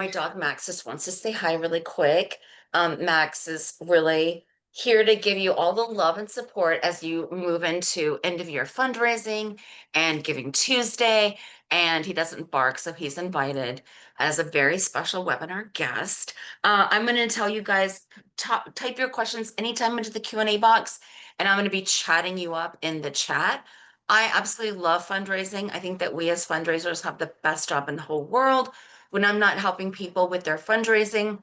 my dog Max just wants to say hi really quick. Max is really here to give you all the love and support as you move into end of year fundraising and Giving Tuesday. And he doesn't bark, so he's invited as a very special webinar guest. I'm going to tell you guys, type your questions anytime into the Q&A box, and I'm going to be chatting you up in the chat. I absolutely love fundraising. I think that we as fundraisers have the best job in the whole world when I'm not helping people with their fundraising.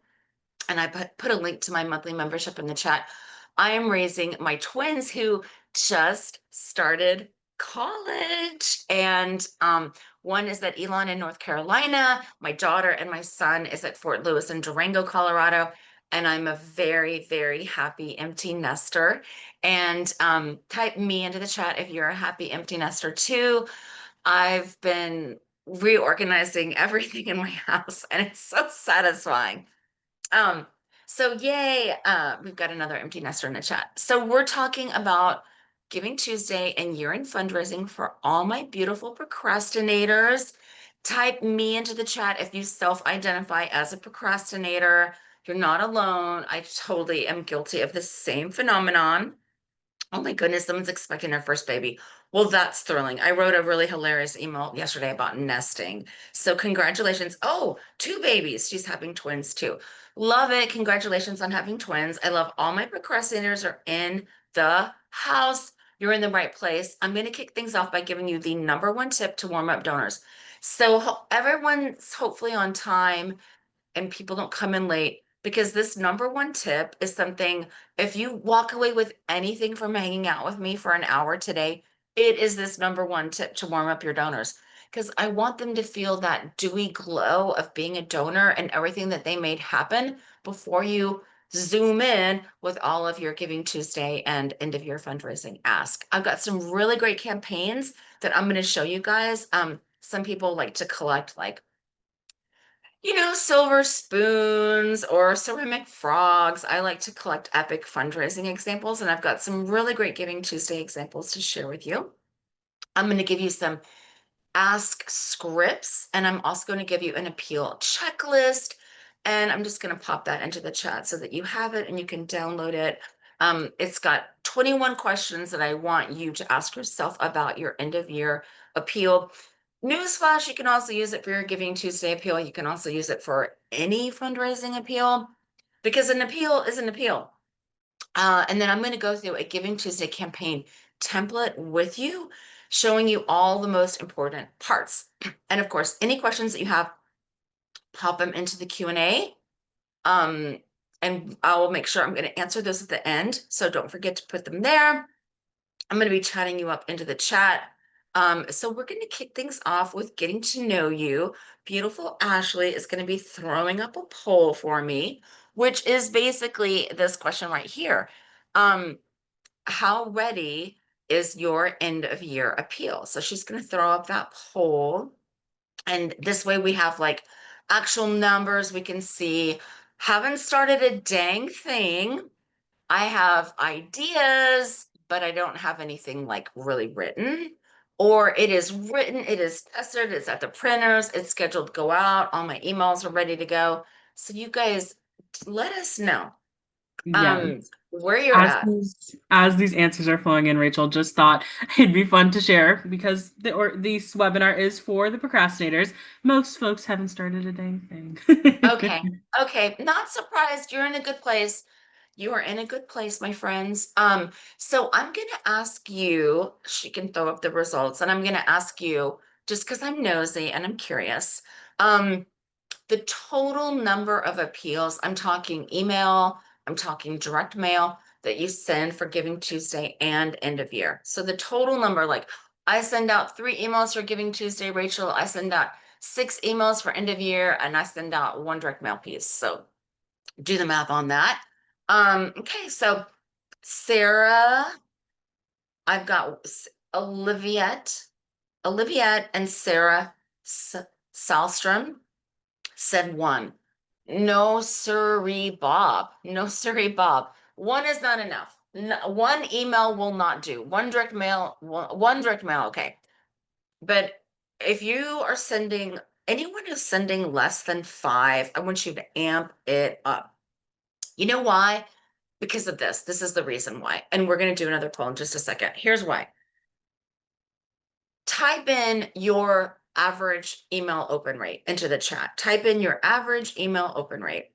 And I put a link to my monthly membership in the chat. I am raising my twins who just started college. And one is at Elon in North Carolina. My daughter and my son is at Fort Lewis in Durango, Colorado. And I'm a very, very happy empty nester. And type me into the chat if you're a happy empty nester too. I've been reorganizing everything in my house, and it's so satisfying. Um, so yay, we've got another empty nester in the chat. So we're talking about Giving Tuesday and year-end fundraising for all my beautiful procrastinators. Type me into the chat if you self-identify as a procrastinator. You're not alone. I totally am guilty of the same phenomenon. Oh my goodness, someone's expecting their first baby. Well, that's thrilling. I wrote a really hilarious email yesterday about nesting. So congratulations. Oh, two babies. She's having twins too. Love it. Congratulations on having twins. I love all my procrastinators are in the house. You're in the right place. I'm going to kick things off by giving you the number one tip to warm up donors. So everyone's hopefully on time and people don't come in late, because this number one tip is something, if you walk away with anything from hanging out with me for an hour today, it is this number one tip to warm up your donors, because I want them to feel that dewy glow of being a donor and everything that they made happen before you zoom in with all of your Giving Tuesday and end of year fundraising ask. I've got some really great campaigns that I'm going to show you guys. Some people like to collect like silver spoons or ceramic frogs. I like to collect epic fundraising examples, and I've got some really great Giving Tuesday examples to share with you. I'm going to give you some ask scripts, and I'm also going to give you an appeal checklist. And I'm just going to pop that into the chat so that you have it and you can download it. It's got 21 questions that I want you to ask yourself about your end of year appeal. Newsflash, you can also use it for your Giving Tuesday appeal. You can also use it for any fundraising appeal, because an appeal is an appeal. And then I'm going to go through a Giving Tuesday campaign template with you, showing you all the most important parts. And of course, any questions that you have, pop them into the Q&A. And I will make sure I'm going to answer those at the end. So don't forget to put them there. I'm going to be chatting you up into the chat. So we're going to kick things off with getting to know you. Beautiful Ashley is going to be throwing up a poll for me, which is basically this question right here. How ready is your end of year appeal? So she's going to throw up that poll. And this way we have like actual numbers we can see. Haven't started a dang thing. I have ideas, but I don't have anything like really written. Or it is written, it is tested, it's at the printers, it's scheduled to go out, all my emails are ready to go. So you guys let us know Yes. where you're As at. these answers are flowing in, Rachel just thought it'd be fun to share because this webinar is for the procrastinators. Most folks haven't started a dang Okay. thing. Okay. Not surprised. You're in a good place. You are in a good place, my friends. So I'm going to ask you, she can throw up the results, and I'm going to ask you, just because I'm nosy and I'm curious, the total number of appeals, I'm talking email, I'm talking direct mail, that you send for Giving Tuesday and end of year. So the total number, like I send out 3 emails for Giving Tuesday, Rachel, I send out 6 emails for end of year, and I send out 1 direct mail piece. So do the math on that. Okay, so Sarah, I've got Oliviette and Sarah Salstrom said 1. No, sirree, Bob. No, sirree, Bob. 1 is not enough. No, 1 email will not do. One direct mail, okay. But if you are sending anyone who's sending less than five, I want you to amp it up. You know why? Because of this. This is the reason why. And we're going to do another poll in just a second. Here's why. Type in your average email open rate into the chat. Type in your average email open rate.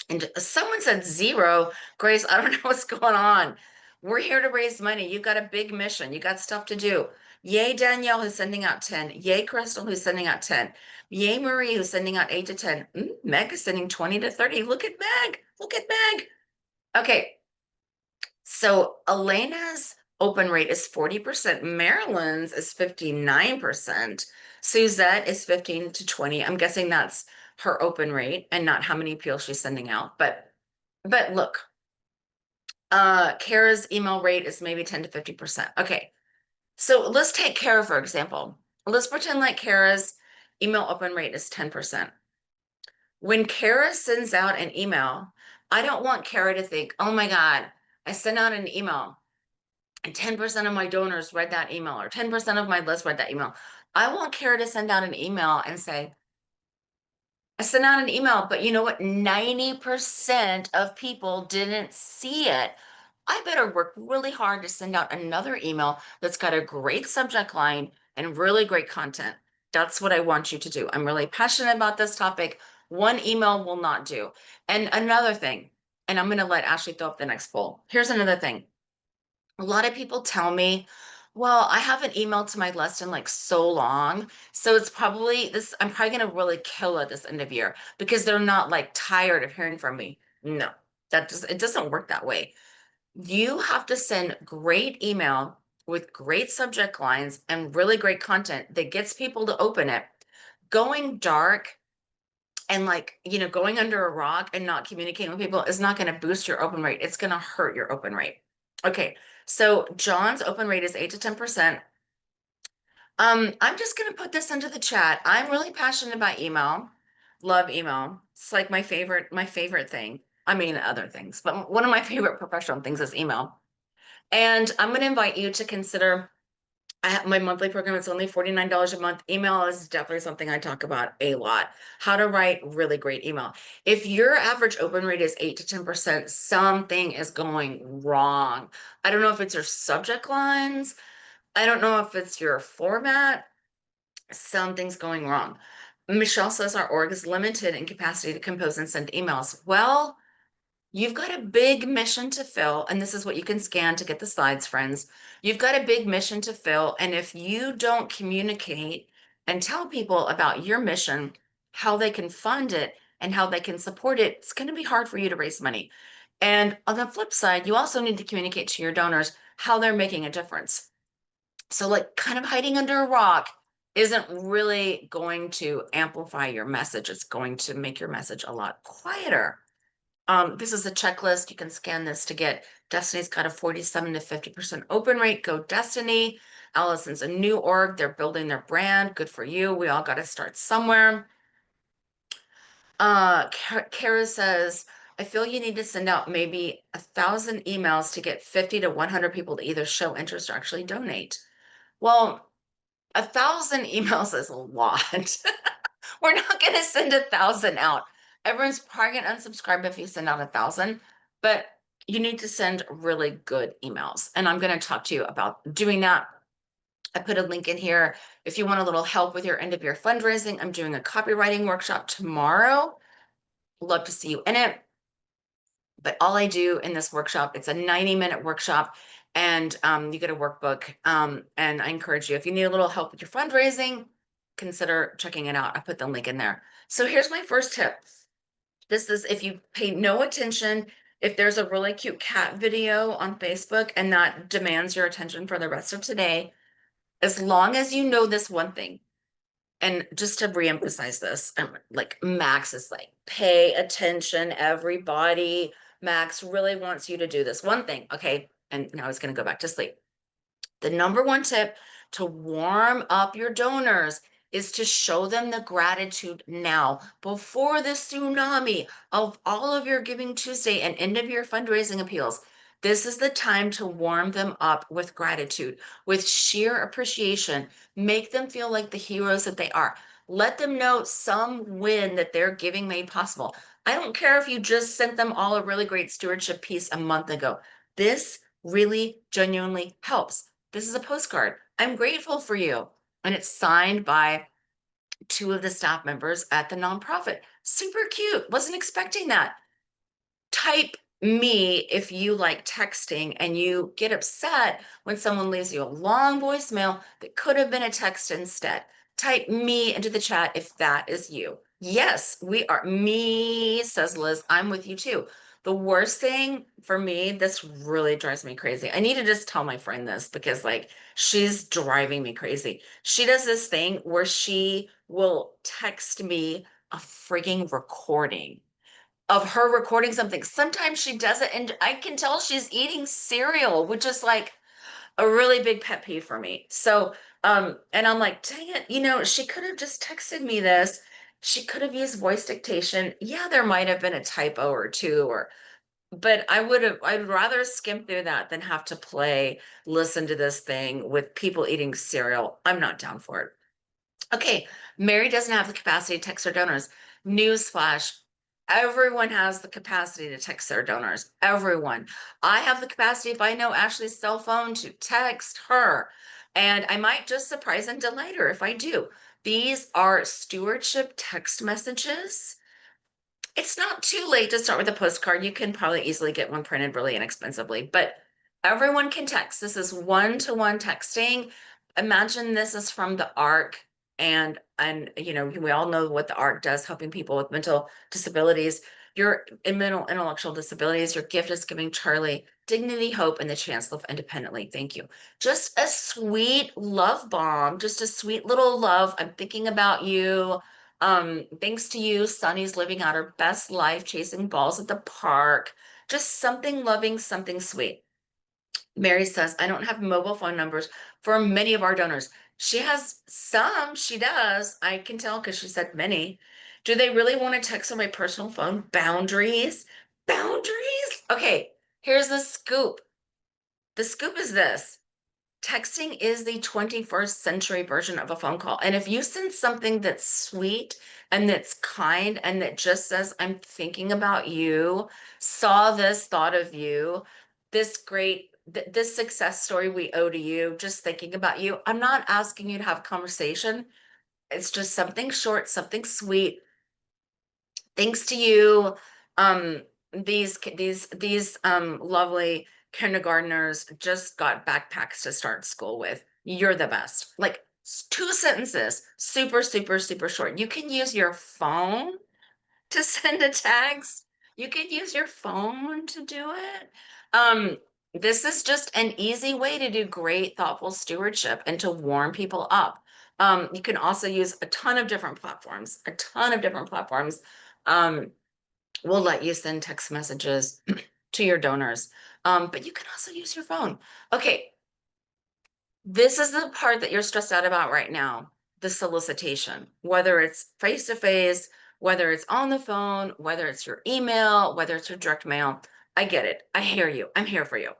And someone said zero. Grace, I don't know what's going on. We're here to raise money. You got a big mission. You got stuff to do. Yay, Danielle, who's sending out 10. Yay, Crystal, who's sending out 10. Yay, Marie, who's sending out 8 to 10. Meg is sending 20 to 30. Look at Meg. Look at Meg. Okay. So Elena's open rate is 40%. Marilyn's is 59%. Suzette is 15 to 20. I'm guessing that's her open rate and not how many appeals she's sending out. But look, Kara's email rate is maybe 10 to 50%. Okay. So let's take Kara, for example. Let's pretend like Kara's email open rate is 10%. When Kara sends out an email, I don't want Kara to think, oh my God, I sent out an email and 10% of my donors read that email or 10% of my list read that email. I want Kara to send out an email and say, I sent out an email, but you know what? 90% of people didn't see it. I better work really hard to send out another email that's got a great subject line and really great content. That's what I want you to do. I'm really passionate about this topic. One email will not do. And another thing, and I'm going to let Ashley throw up the next poll. Here's another thing. A lot of people tell me, well, I haven't emailed to my list in like so long. So it's probably this, I'm probably going to really kill at this end of year because they're not like tired of hearing from me. No, it doesn't work that way. You have to send great email with great subject lines and really great content that gets people to open it. Going dark and like, going under a rock and not communicating with people is not going to boost your open rate. It's going to hurt your open rate. Okay. So John's open rate is 8 to 10%. I'm just going to put this into the chat. I'm really passionate about email. Love email. It's like my favorite thing. I mean, other things, but one of my favorite professional things is email. And I'm going to invite you to consider I have my monthly program. It's only $49 a month. Email is definitely something I talk about a lot. How to write really great email. If your average open rate is 8 to 10%, something is going wrong. I don't know if it's your subject lines. I don't know if it's your format. Something's going wrong. Michelle says our org is limited in capacity to compose and send emails. Well, you've got a big mission to fill, and this is what you can scan to get the slides, friends. You've got a big mission to fill, and if you don't communicate and tell people about your mission, how they can fund it, and how they can support it, it's going to be hard for you to raise money. And on the flip side, you also need to communicate to your donors how they're making a difference. So, like, kind of hiding under a rock isn't really going to amplify your message. It's going to make your message a lot quieter. This is a checklist. You can scan this to get Destiny's got a 47 to 50% open rate. Go Destiny. Allison's a new org. They're building their brand. Good for you. We all got to start somewhere. Kara says, I feel you need to send out maybe 1,000 emails to get 50 to 100 people to either show interest or actually donate. Well, 1,000 emails is a lot. We're not going to send 1,000 out. Everyone's probably going to unsubscribe if you send out 1,000, but you need to send really good emails. And I'm going to talk to you about doing that. I put a link in here. If you want a little help with your end of year fundraising, I'm doing a copywriting workshop tomorrow. Love to see you in it. But all I do in this workshop, it's a 90-minute workshop, and you get a workbook. And I encourage you, if you need a little help with your fundraising, consider checking it out. I put the link in there. So here's my first tip. This is if you pay no attention, if there's a really cute cat video on Facebook and that demands your attention for the rest of today, as long as you know this one thing, and just to reemphasize this, like Max is like, pay attention, everybody. Max really wants you to do this one thing. Okay. And now he's going to go back to sleep. The number one tip to warm up your donors is to show them the gratitude now before the tsunami of all of your Giving Tuesday and end of year fundraising appeals. This is the time to warm them up with gratitude, with sheer appreciation. Make them feel like the heroes that they are. Let them know some win that their giving made possible. I don't care if you just sent them all a really great stewardship piece a month ago. This really genuinely helps. This is a postcard. I'm grateful for you. And it's signed by two of the staff members at the nonprofit. Super cute. Wasn't expecting that. Type me if you like texting and you get upset when someone leaves you a long voicemail that could have been a text instead. Type me into the chat if that is you. Yes, we are. Me, says Liz. I'm with you too. The worst thing for me, this really drives me crazy. I need to just tell my friend this because, like, she's driving me crazy. She does this thing where she will text me a freaking recording of her recording something. Sometimes she does it, and I can tell she's eating cereal, which is like a really big pet peeve for me. So, and I'm like, dang it, she could have just texted me this. She could have used voice dictation. Yeah, there might have been a typo or two, but I'd rather skim through that than have to listen to this thing with people eating cereal. I'm not down for it. Okay, Mary doesn't have the capacity to text her donors. Newsflash. Everyone has the capacity to text their donors. Everyone. I have the capacity, if I know Ashley's cell phone, to text her. And I might just surprise and delight her if I do. These are stewardship text messages. It's not too late to start with a postcard. You can probably easily get one printed really inexpensively, but everyone can text. This is one-to-one texting. Imagine this is from the ARC, and we all know what the ARC does, helping people with mental disabilities. Your mental intellectual disabilities, your gift is giving Charlie dignity, hope, and the chance to live independently. Thank you. Just a sweet love bomb, just a sweet little love. I'm thinking about you. Thanks to you, Sunny's living out her best life, chasing balls at the park. Just something loving, something sweet. Mary says, I don't have mobile phone numbers for many of our donors. She has some, she does. I can tell because she said many. Do they really want to text on my personal phone? Boundaries? Boundaries? Okay, here's the scoop. The scoop is this. Texting is the 21st century version of a phone call. And if you send something that's sweet and that's kind and that just says, I'm thinking about you, saw this, thought of you, this success story we owe to you, just thinking about you. I'm not asking you to have a conversation. It's just something short, something sweet. Thanks to you, um, these lovely kindergartners just got backpacks to start school with. You're the best. Like two sentences, super, super, super short. You can use your phone to send a text. You can use your phone to do it. Um, this is just an easy way to do great, thoughtful stewardship and to warm people up. You can also use a ton of different platforms, a ton of different platforms. Um, will let you send text messages to your donors. But you can also use your phone. Okay, this is the part that you're stressed out about right now, the solicitation, whether it's face to face, whether it's on the phone, whether it's your email, whether it's your direct mail. I get it. I hear you. I'm here for you.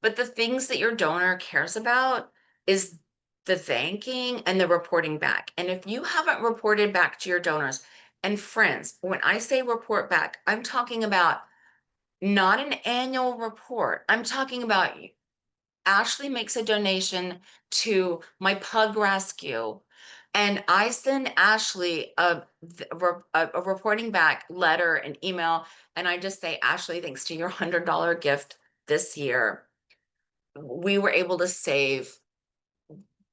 But the things that your donor cares about is the thanking and the reporting back. And if you haven't reported back to your donors and friends, when I say report back, I'm talking about not an annual report. I'm talking about Ashley makes a donation to my pug rescue, and I send Ashley a reporting back letter and email, and I just say, Ashley, thanks to your $100 gift this year, we were able to save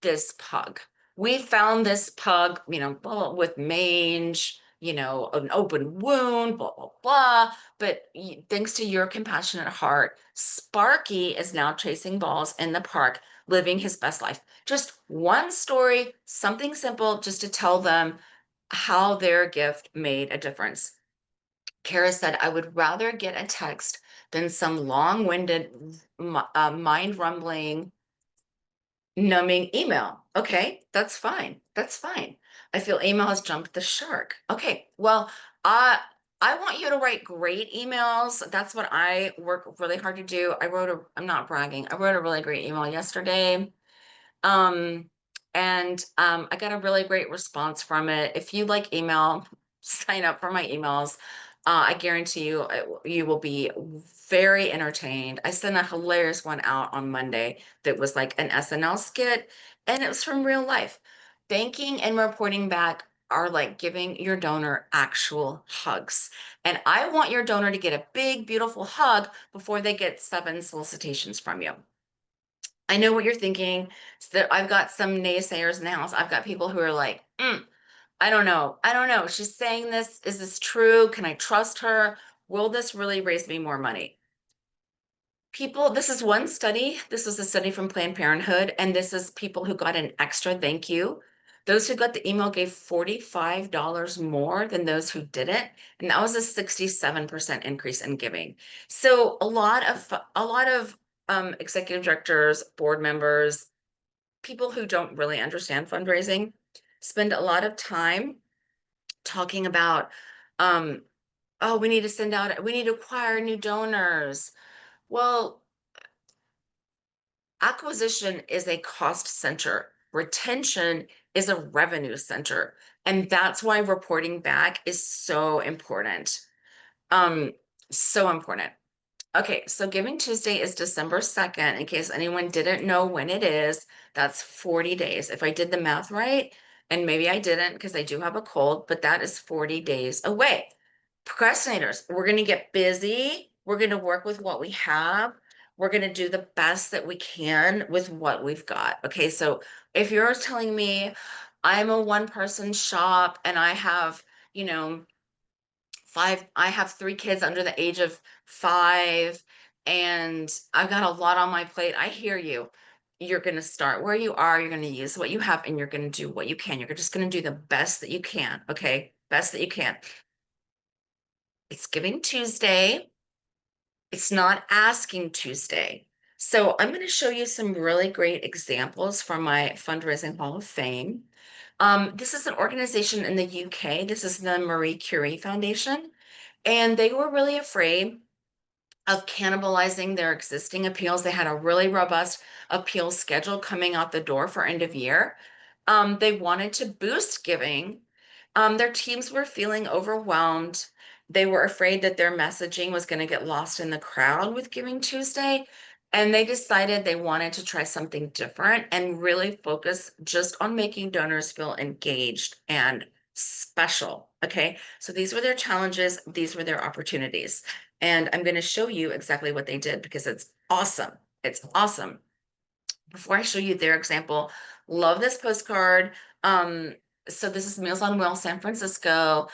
this pug. We found this pug, with mange, an open wound, blah, blah, blah. But thanks to your compassionate heart, Sparky is now chasing balls in the park, living his best life. Just one story, something simple, just to tell them how their gift made a difference. Kara said, I would rather get a text than some long-winded, mind-rumbling numbing email. Okay, that's fine. That's fine. I feel email has jumped the shark. Okay, well, I want you to write great emails. That's what I work really hard to do. I'm not bragging. I wrote a really great email yesterday. Um, And I got a really great response from it. If you like email, sign up for my emails. I guarantee you, you will be very entertained. I sent a hilarious one out on Monday that was like an SNL skit, and it was from real life. Thanking and reporting back are like giving your donor actual hugs. And I want your donor to get a big, beautiful hug before they get 7 solicitations from you. I know what you're thinking. So I've got some naysayers in the house. I've got people who are like, I don't know. I don't know. She's saying this. Is this true? Can I trust her? Will this really raise me more money? People, this is one study. This was a study from Planned Parenthood, and this is people who got an extra thank you. Those who got the email gave $45 more than those who didn't, and that was a 67% increase in giving. So a lot of executive directors, board members, people who don't really understand fundraising spend a lot of time talking about, um, oh, we need to acquire new donors. Well, acquisition is a cost center. Retention is a revenue center. And that's why reporting back is so important. Um, so important. Okay, so Giving Tuesday is December 2nd. In case anyone didn't know when it is, that's 40 days. If I did the math right, and maybe I didn't because I do have a cold, but that is 40 days away. Procrastinators, we're going to get busy. We're going to work with what we have. We're going to do the best that we can with what we've got. Okay, so if you're telling me I'm a one-person shop and I have, you know, I have 3 kids under the age of 5, and I've got a lot on my plate. I hear you. You're going to start where you are. You're going to use what you have and you're going to do what you can. You're just going to do the best that you can. Okay. Best that you can. It's Giving Tuesday. It's not Asking Tuesday. So I'm going to show you some really great examples from my Fundraising Hall of Fame. This is an organization in the UK. This is the Marie Curie Foundation. And they were really afraid of cannibalizing their existing appeals. They had a really robust appeal schedule coming out the door for end of year. They wanted to boost giving. Their teams were feeling overwhelmed. They were afraid that their messaging was going to get lost in the crowd with Giving Tuesday. And they decided they wanted to try something different and really focus just on making donors feel engaged and special. Okay. So these were their challenges, these were their opportunities. And I'm going to show you exactly what they did because it's awesome. It's awesome. Before I show you their example, love this postcard. So this is Meals on Wheels, San Francisco.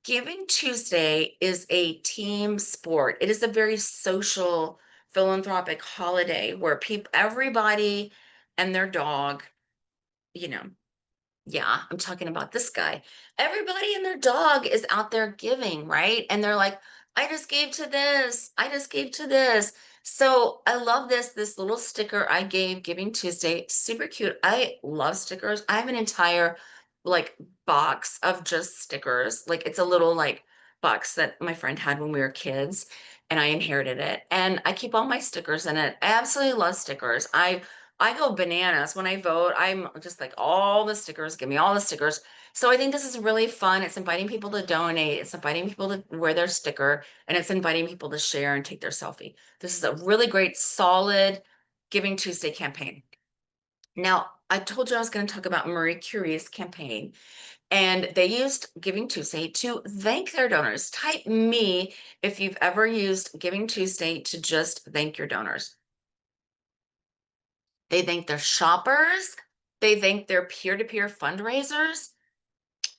Giving Tuesday is a team sport. It is a very social, philanthropic holiday where everybody and their dog, you know, yeah, I'm talking about this guy. Everybody and their dog is out there giving, right? And they're like, I just gave to this. I just gave to this. So I love this little sticker I gave Giving Tuesday. Super cute. I love stickers. I have an entire like box of just stickers. Like it's a little like box that my friend had when we were kids and I inherited it. And I keep all my stickers in it. I absolutely love stickers. I go bananas when I vote. I'm just like all the stickers, give me all the stickers. So I think this is really fun. It's inviting people to donate. It's inviting people to wear their sticker, and it's inviting people to share and take their selfie. This is a really great, solid Giving Tuesday campaign. Now, I told you I was going to talk about Marie Curie's campaign, and they used Giving Tuesday to thank their donors. Type me if you've ever used Giving Tuesday to just thank your donors. They thank their shoppers. They thank their peer-to-peer fundraisers.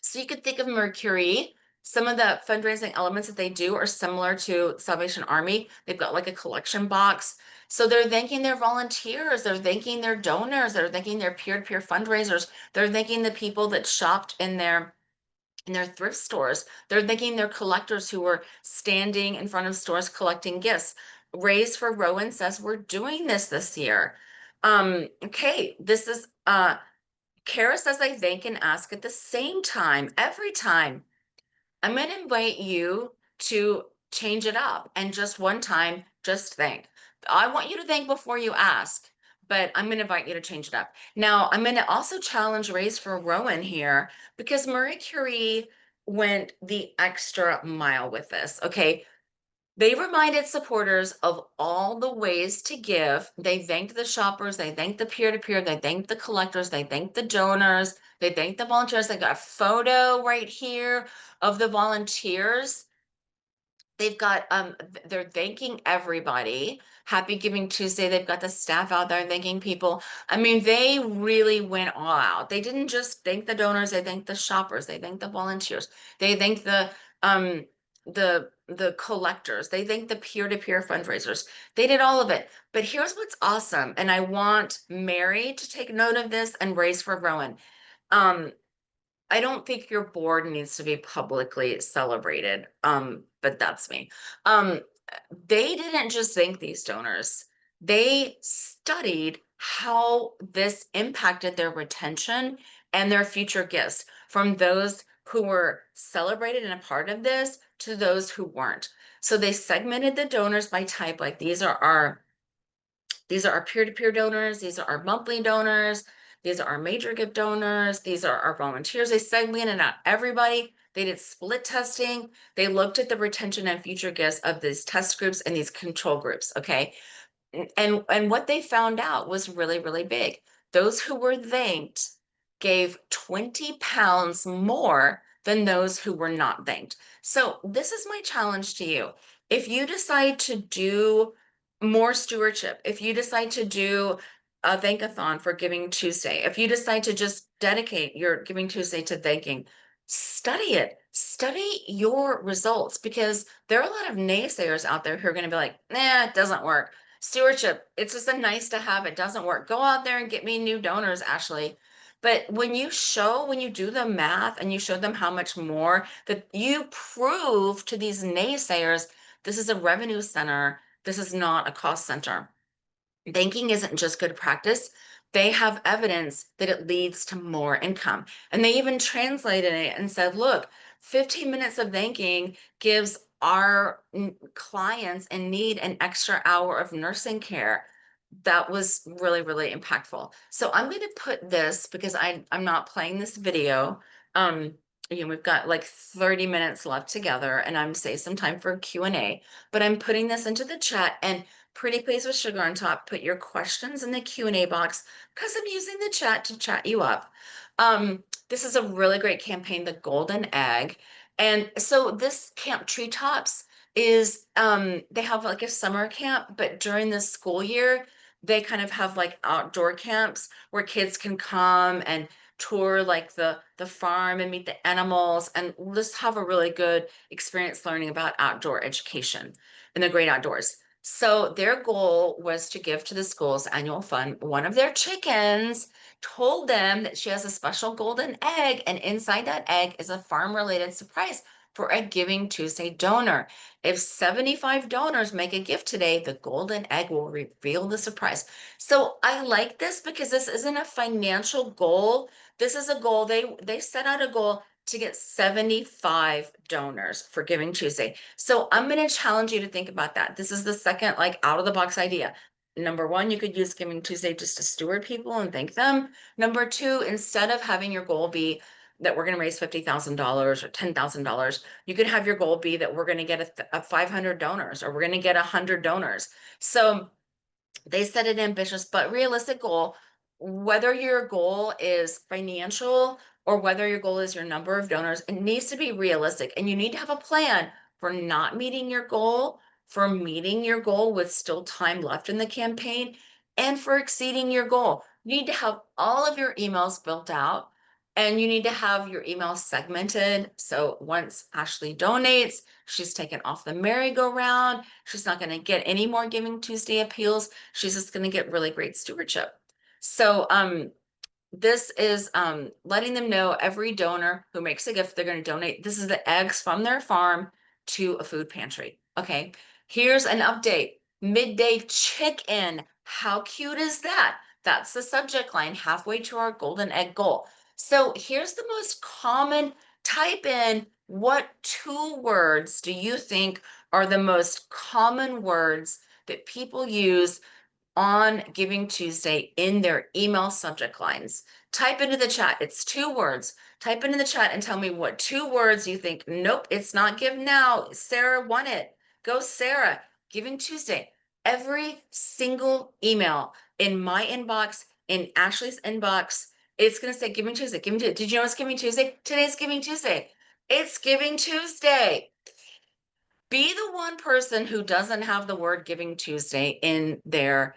So you could think of Mercury. Some of the fundraising elements that they do are similar to Salvation Army. They've got like a collection box. So they're thanking their volunteers, they're thanking their donors, they're thanking their peer-to-peer fundraisers, they're thanking the people that shopped in their thrift stores. They're thanking their collectors who were standing in front of stores collecting gifts. Raise for Rowan says we're doing this year. Okay, this is Kara says I thank and ask at the same time every time. I'm going to invite you to change it up and just one time, just thank. I want you to thank before you ask, but I'm going to invite you to change it up. Now, I'm going to also challenge Raise for Rowan here because Marie Curie went the extra mile with this. Okay. They reminded supporters of all the ways to give. They thanked the shoppers, they thanked the peer-to-peer, they thanked the collectors, they thanked the donors, they thanked the volunteers. They got a photo right here of the volunteers. They've got they're thanking everybody. Happy Giving Tuesday. They've got the staff out there thanking people. I mean, they really went all out. They didn't just thank the donors, they thanked the shoppers, they thanked the volunteers, they thanked um the collectors, they thanked the peer-to-peer fundraisers. They did all of it. But here's what's awesome, and I want Mary to take note of this and Raise for Rowan. Um, I don't think your board needs to be publicly celebrated. But that's me. Um, they didn't just thank these donors. They studied how this impacted their retention and their future gifts from those who were celebrated and a part of this to those who weren't. So they segmented the donors by type, like these are our peer-to-peer donors. These are our monthly donors. These are our major gift donors. These are our volunteers. They segmented out everybody. They did split testing. They looked at the retention and future gifts of these test groups and these control groups. Okay. And what they found out was really, really big. Those who were thanked gave 20 pounds more than those who were not thanked. So this is my challenge to you. If you decide to do more stewardship, if you decide to do a thankathon for Giving Tuesday, if you decide to just dedicate your Giving Tuesday to thanking, study it, study your results, because there are a lot of naysayers out there who are going to be like, nah, it doesn't work. Stewardship, it's just a nice to have. It doesn't work. Go out there and get me new donors, Ashley. But when you do the math and you show them how much more, that you prove to these naysayers, this is a revenue center. This is not a cost center. Banking isn't just good practice. They have evidence that it leads to more income. And they even translated it and said, look, 15 minutes of banking gives our clients in need an extra hour of nursing care. That was really, really impactful. So I'm going to put this because I'm not playing this video. Um, we've got like 30 minutes left together and I'm save some time for Q&A, but I'm putting this into the chat. And pretty please with sugar on top, put your questions in the Q&A box because I'm using the chat to chat you up. This is a really great campaign, the Golden Egg. And so this Camp Treetops is, they have like a summer camp, but during the school year, they kind of have like outdoor camps where kids can come and tour like the farm and meet the animals and just have a really good experience learning about outdoor education and the great outdoors. So their goal was to give to the school's annual fund. One of their chickens told them that she has a special golden egg, and inside that egg is a farm-related surprise for a Giving Tuesday donor. If 75 donors make a gift today, the golden egg will reveal the surprise. So I like this because this isn't a financial goal. This is a goal. They set out a goal to get 75 donors for Giving Tuesday. So I'm going to challenge you to think about that. This is the second like out of the box idea. Number one, you could use Giving Tuesday just to steward people and thank them. Number two, instead of having your goal be that we're going to raise $50,000 or $10,000, you could have your goal be that we're going to get a 500 donors or we're going to get 100 donors. So they set an ambitious but realistic goal. Whether your goal is financial or whether your goal is your number of donors, it needs to be realistic. And you need to have a plan for not meeting your goal, for meeting your goal with still time left in the campaign, and for exceeding your goal. You need to have all of your emails built out and you need to have your emails segmented. So once Ashley donates, she's taken off the merry-go-round. She's not going to get any more Giving Tuesday appeals. She's just going to get really great stewardship. So this is letting them know every donor who makes a gift, they're going to donate. This is the eggs from their farm to a food pantry. Okay, here's an update. Midday chicken. How cute is that? That's the subject line, halfway to our golden egg goal. So here's the most common type in. What two words do you think are the most common words that people use on Giving Tuesday in their email subject lines. Type into the chat. It's 2 words. Type into the chat and tell me what 2 words you think. Nope, it's not give now. Sarah won it. Go, Sarah. Giving Tuesday. Every single email in my inbox, in Ashley's inbox, it's going to say Giving Tuesday. Giving Tuesday. Did you know it's Giving Tuesday? Today's Giving Tuesday. It's Giving Tuesday. Be the one person who doesn't have the word Giving Tuesday in their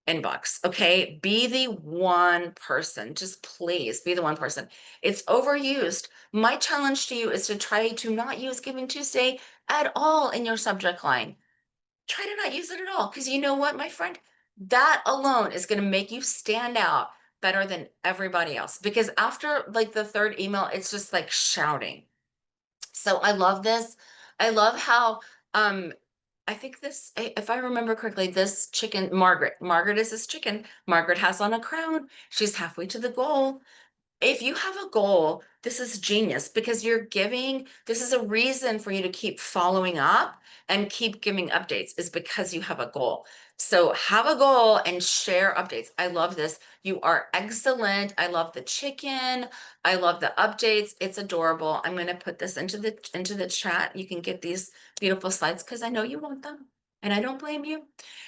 inbox. Okay. Be the one person. Just please be the one person. It's overused. My challenge to you is to try to not use Giving Tuesday at all in your subject line. Try to not use it at all. Because you know what, my friend? That alone is going to make you stand out better than everybody else. Because after like the third email, it's just like shouting. So I love this. I love how um I think this, if I remember correctly, this chicken, Margaret is this chicken. Margaret has on a crown. She's halfway to the goal. If you have a goal, this is genius because you're giving, this is a reason for you to keep following up and keep giving updates is because you have a goal. So have a goal and share updates. I love this. You are excellent. I love the chicken. I love the updates. It's adorable. I'm going to put this into the chat. You can get these beautiful slides because I know you want them and I don't blame you.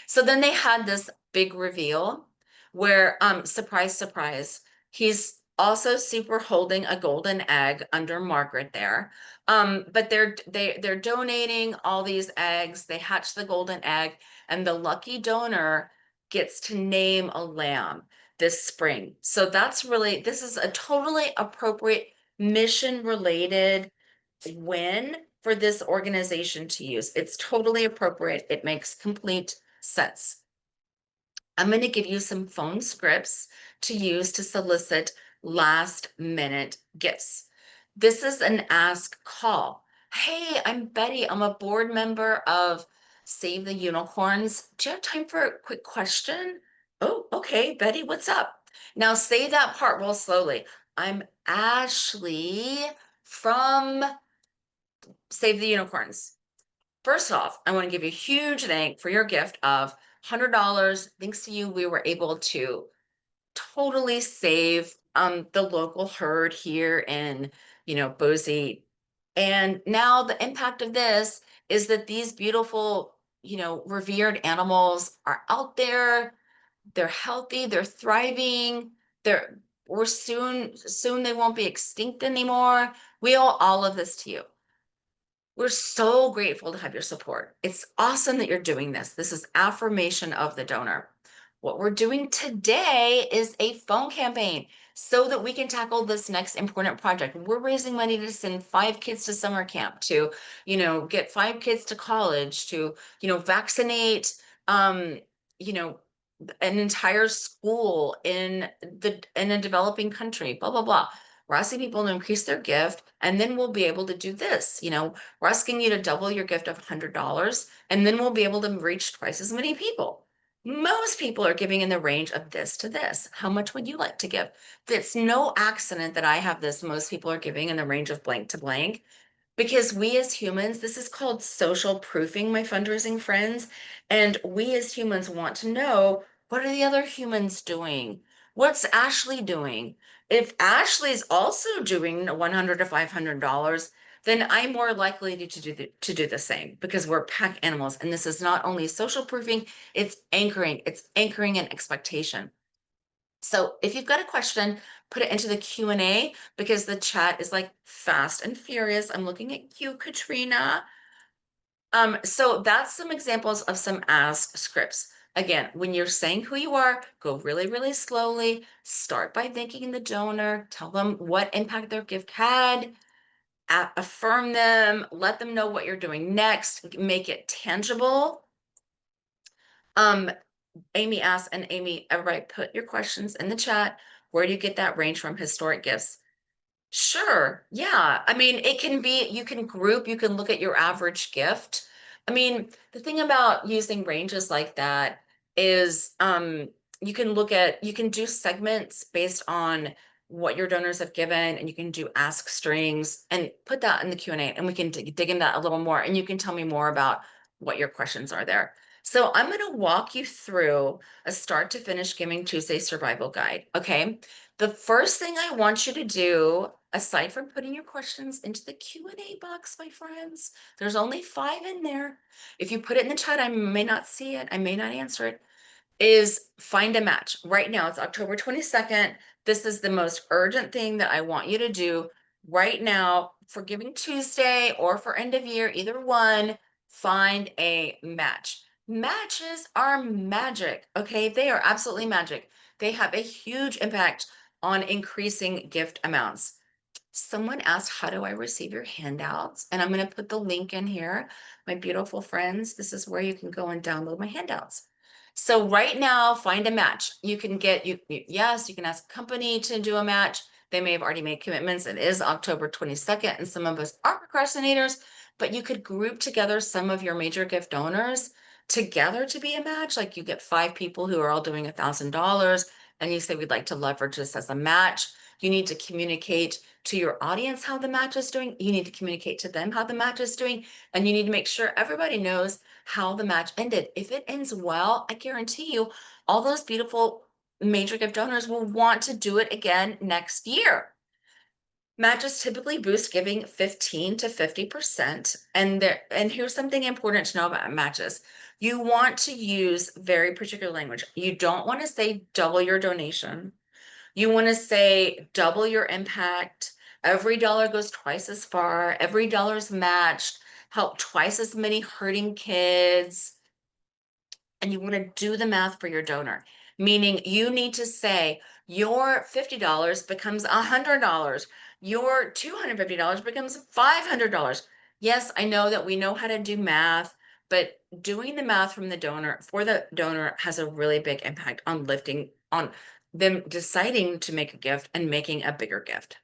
So then they had this big reveal where surprise, surprise, he's also super holding a golden egg under Margaret there. But they're donating all these eggs. They hatch the golden egg, and the lucky donor gets to name a lamb this spring. So this is a totally appropriate mission related win for this organization to use. It's totally appropriate. It makes complete sense. I'm going to give you some phone scripts to use to solicit last minute gifts. This is an ask call. Hey, I'm Betty. I'm a board member of Save the Unicorns. Do you have time for a quick question? Oh, okay, Betty, what's up? Now say that part real slowly. I'm Ashley from Save the Unicorns. First off, I want to give you a huge thank for your gift of $100. Thanks to you, we were able to totally save the local herd here in, Boise. And now the impact of this is that these beautiful, revered animals are out there. They're healthy, they're thriving. We're soon they won't be extinct anymore. We owe all of this to you. We're so grateful to have your support. It's awesome that you're doing this. This is affirmation of the donor. What we're doing today is a phone campaign so that we can tackle this next important project. We're raising money to send 5 kids to summer camp, to, get 5 kids to college, to, vaccinate, you know, an entire school in a developing country, blah, blah, blah. We're asking people to increase their gift, and then we'll be able to do this. We're asking you to double your gift of $100, and then we'll be able to reach twice as many people. Most people are giving in the range of this to this. How much would you like to give? It's no accident that I have this. Most people are giving in the range of blank to blank. Because we as humans, this is called social proofing, my fundraising friends. And we as humans want to know, what are the other humans doing? What's Ashley doing? If Ashley's also doing $100 to $500, then I'm more likely to do the same because we're pack animals. And this is not only social proofing, it's anchoring an expectation. So if you've got a question, put it into the Q&A because the chat is like fast and furious. I'm looking at you, Katrina. So that's some examples of some ask scripts. Again, when you're saying who you are, go really, really slowly. Start by thanking the donor. Tell them what impact their gift had. Affirm them. Let them know what you're doing next. Make it tangible. Amy asked, and Amy, everybody put your questions in the chat. Where do you get that range from historic gifts? Sure. Yeah. I mean, it can be, you can group, you can look at your average gift. I mean, the thing about using ranges like that is you can do segments based on what your donors have given, and you can do ask strings and put that in the Q&A, and we can dig into that a little more, and you can tell me more about what your questions are there. So I'm going to walk you through a start to finish Giving Tuesday survival guide. Okay. The first thing I want you to do, aside from putting your questions into the Q&A box, my friends, there's only 5 in there. If you put it in the chat, I may not see it. I may not answer it, is find a match. Right now, it's October 22nd. This is the most urgent thing that I want you to do right now for Giving Tuesday or for end of year, either one. Find a match. Matches are magic, okay? They are absolutely magic. They have a huge impact on increasing gift amounts. Someone asked, how do I receive your handouts? And I'm going to put the link in here. My beautiful friends, this is where you can go and download my handouts. So right now, find a match. You can get, yes, you can ask a company to do a match. They may have already made commitments. It is October 22nd, and some of us are procrastinators, but you could group together some of your major gift donors together to be a match. Like you get 5 people who are all doing $1,000, and you say, we'd like to leverage this as a match. You need to communicate to your audience how the match is doing. You need to communicate to them how the match is doing. And you need to make sure everybody knows how the match ended. If it ends well, I guarantee you, all those beautiful major gift donors will want to do it again next year. Matches typically boost giving 15 to 50%. And here's something important to know about matches. You want to use very particular language. You don't want to say double your donation. You want to say double your impact. Every dollar goes twice as far. Every dollar is matched. Help twice as many hurting kids. And you want to do the math for your donor, meaning you need to say your $50 becomes $100. Your $250 becomes $500. Yes, I know that we know how to do math, but doing the math from the donor for the donor has a really big impact on lifting, on them deciding to make a gift and making a bigger gift.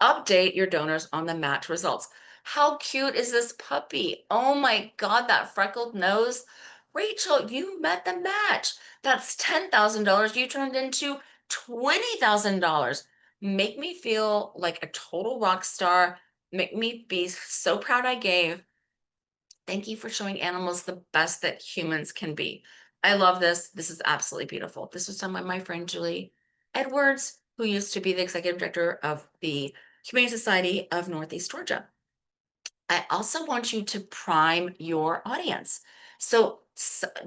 Update your donors on the match results. How cute is this puppy? Oh my God, that freckled nose. Rachel, you met the match. That's $10,000 you turned into $20,000. Make me feel like a total rock star. Make me be so proud I gave. Thank you for showing animals the best that humans can be. I love this. This is absolutely beautiful. This was done by my friend Julie Edwards, who used to be the executive director of the Humane Society of Northeast Georgia. I also want you to prime your audience. So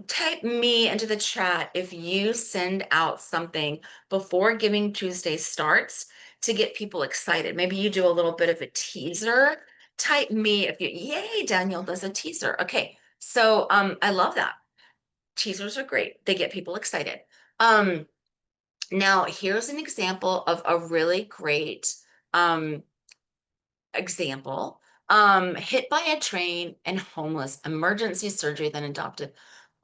type me into the chat if you send out something before Giving Tuesday starts to get people excited. Maybe you do a little bit of a teaser. Type me if you, yay, Daniel does a teaser. Okay, so I love that. Teasers are great. They get people excited. Now here's an example of a really great example, hit by a train and homeless, emergency surgery, then adopted,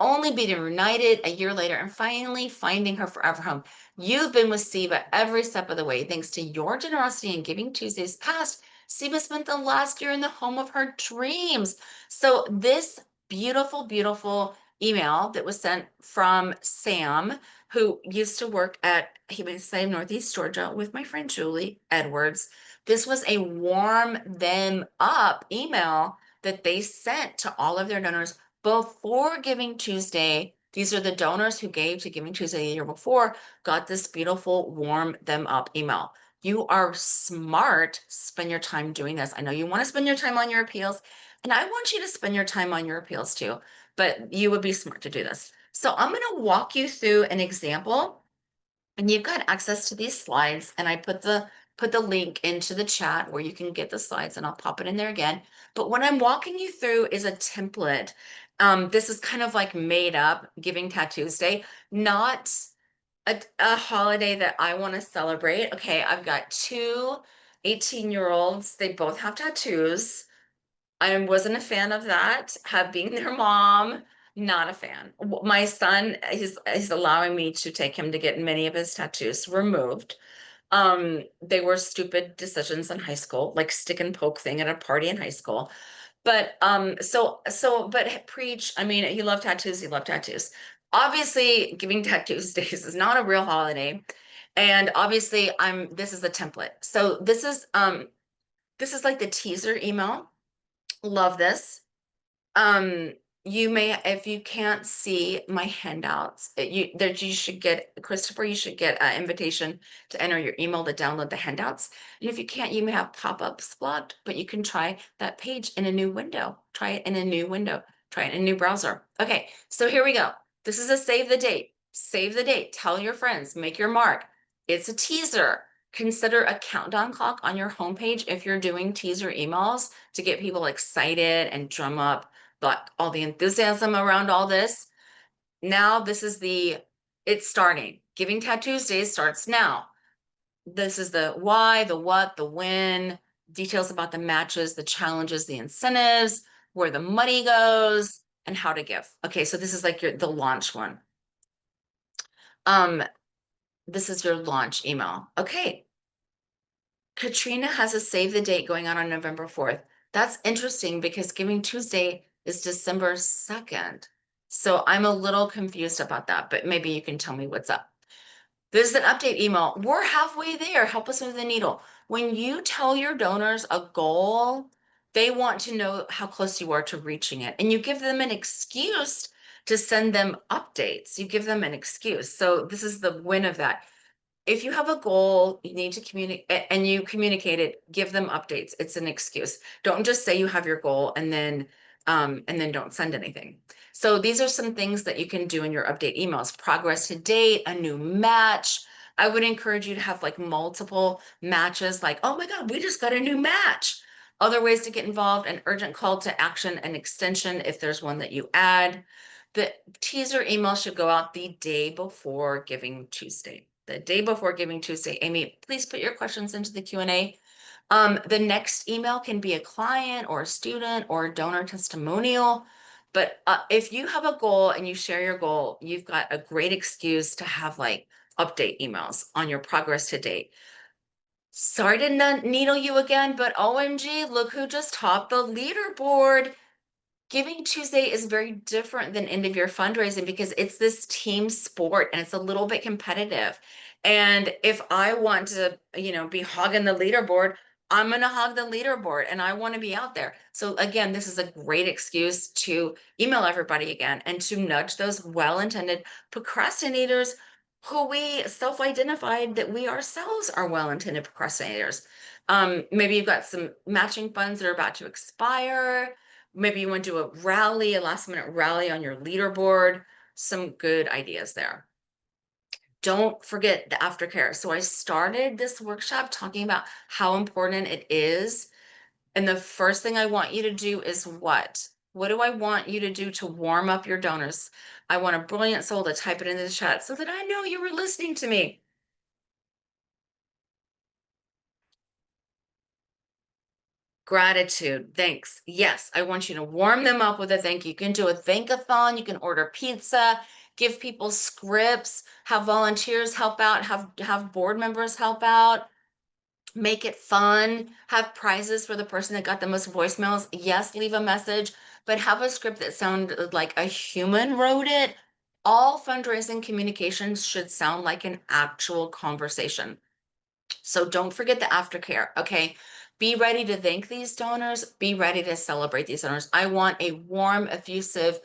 only being reunited a year later and finally finding her forever home. You've been with Siva every step of the way. Thanks to your generosity and Giving Tuesdays past, Siva spent the last year in the home of her dreams. So this beautiful, beautiful email that was sent from Sam, who used to work at Humane Society of Northeast Georgia with my friend Julie Edwards. This was a warm them up email that they sent to all of their donors before Giving Tuesday. These are the donors who gave to Giving Tuesday the year before, got this beautiful warm them up email. You are smart. Spend your time doing this. I know you want to spend your time on your appeals, and I want you to spend your time on your appeals too, but you would be smart to do this. So I'm going to walk you through an example, and you've got access to these slides, and I put the link into the chat where you can get the slides, and I'll pop it in there again. But what I'm walking you through is a template. This is kind of like made up Giving Tattoos Day, not a holiday that I want to celebrate. Okay, I've got two 18-year-olds. They both have tattoos. I wasn't a fan of that. Have being their mom, not a fan. My son is allowing me to take him to get many of his tattoos removed. They were stupid decisions in high school, like stick and poke thing at a party in high school. But but preach. I mean, he loved tattoos. He loved tattoos. Obviously, Giving Tattoos Days is not a real holiday, and obviously, this is a template. So this is like the teaser email. Love this. Um, you may, if you can't see my handouts, you should get, Christopher, you should get an invitation to enter your email to download the handouts. And if you can't, you may have pop-ups blocked, but you can try that page in a new window. Try it in a new window. Try it in a new browser. Okay, so here we go. This is a save the date. Save the date. Tell your friends. Make your mark. It's a teaser. Consider a countdown clock on your homepage if you're doing teaser emails to get people excited and drum up all the enthusiasm around all this. Now it's starting. Giving Tuesday starts now. This is the why, the what, the when, details about the matches, the challenges, the incentives, where the money goes, and how to give. Okay, so this is like the launch one. Um, this is your launch email. Okay, Katrina has a save the date going on November 4th. That's interesting because Giving Tuesday is December 2nd. So I'm a little confused about that, but maybe you can tell me what's up. This is an update email. We're halfway there. Help us with the needle. When you tell your donors a goal, they want to know how close you are to reaching it. And you give them an excuse to send them updates. You give them an excuse. So this is the win of that. If you have a goal, you need to communicate and you communicate it, give them updates. It's an excuse. Don't just say you have your goal and then don't send anything. So these are some things that you can do in your update emails. Progress to date, a new match. I would encourage you to have like multiple matches, like, oh my God, we just got a new match. Other ways to get involved, an urgent call to action and extension if there's one that you add. The teaser email should go out the day before Giving Tuesday. The day before Giving Tuesday. Amy, please put your questions into the Q&A. The next email can be a client or a student or a donor testimonial. But if you have a goal and you share your goal, you've got a great excuse to have like update emails on your progress to date. Sorry to needle you again, but OMG, look who just topped the leaderboard. Giving Tuesday is very different than end of year fundraising because it's this team sport and it's a little bit competitive. And if I want to, be hogging the leaderboard, I'm going to hog the leaderboard and I want to be out there. So again, this is a great excuse to email everybody again and to nudge those well-intended procrastinators who we self-identified that we ourselves are well-intended procrastinators. Maybe you've got some matching funds that are about to expire. Maybe you want to do a rally, a last minute rally on your leaderboard. Some good ideas there. Don't forget the aftercare. So I started this workshop talking about how important it is. And the first thing I want you to do is what? What do I want you to do to warm up your donors? I want a brilliant soul to type it into the chat so that I know you were listening to me. Gratitude. Thanks. Yes, I want you to warm them up with a thank you. You can do a thank-a-thon. You can order pizza, give people scripts, have volunteers help out, have board members help out, make it fun, have prizes for the person that got the most voicemails. Yes, leave a message, but have a script that sounded like a human wrote it. All fundraising communications should sound like an actual conversation. So don't forget the aftercare, okay? Be ready to thank these donors. Be ready to celebrate these donors. I want a warm, effusive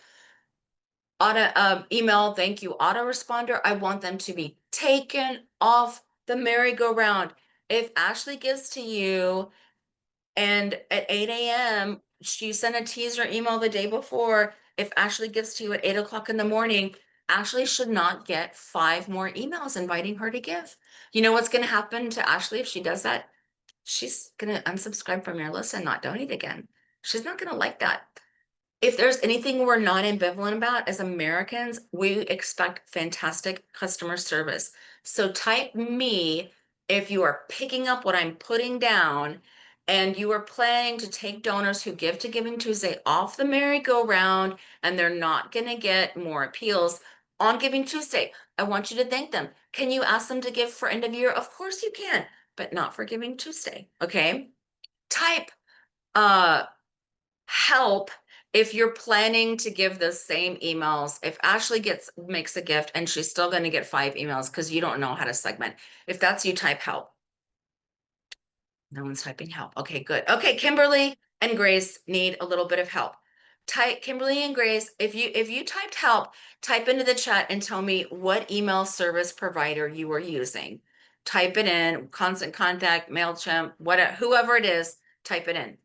email thank you autoresponder. I want them to be taken off the merry-go-round. If Ashley gives to you and at 8 a.m., she sent a teaser email the day before, if Ashley gives to you at 8 o'clock in the morning, Ashley should not get 5 more emails inviting her to give. You know what's going to happen to Ashley if she does that? She's going to unsubscribe from your list and not donate again. She's not going to like that. If there's anything we're not ambivalent about as Americans, we expect fantastic customer service. So type me if you are picking up what I'm putting down and you are planning to take donors who give to Giving Tuesday off the merry-go-round and they're not going to get more appeals on Giving Tuesday. I want you to thank them. Can you ask them to give for end of year? Of course you can, but not for Giving Tuesday. Okay. Type help if you're planning to give the same emails. If Ashley makes a gift and she's still going to get 5 emails because you don't know how to segment. If that's you, type help. No one's typing help. Okay, good. Okay, Kimberly and Grace need a little bit of help. type Kimberly and Grace, if you typed help, type into the chat and tell me what email service provider you are using. Type it in, Constant Contact, MailChimp, whatever, whoever it is, type it in.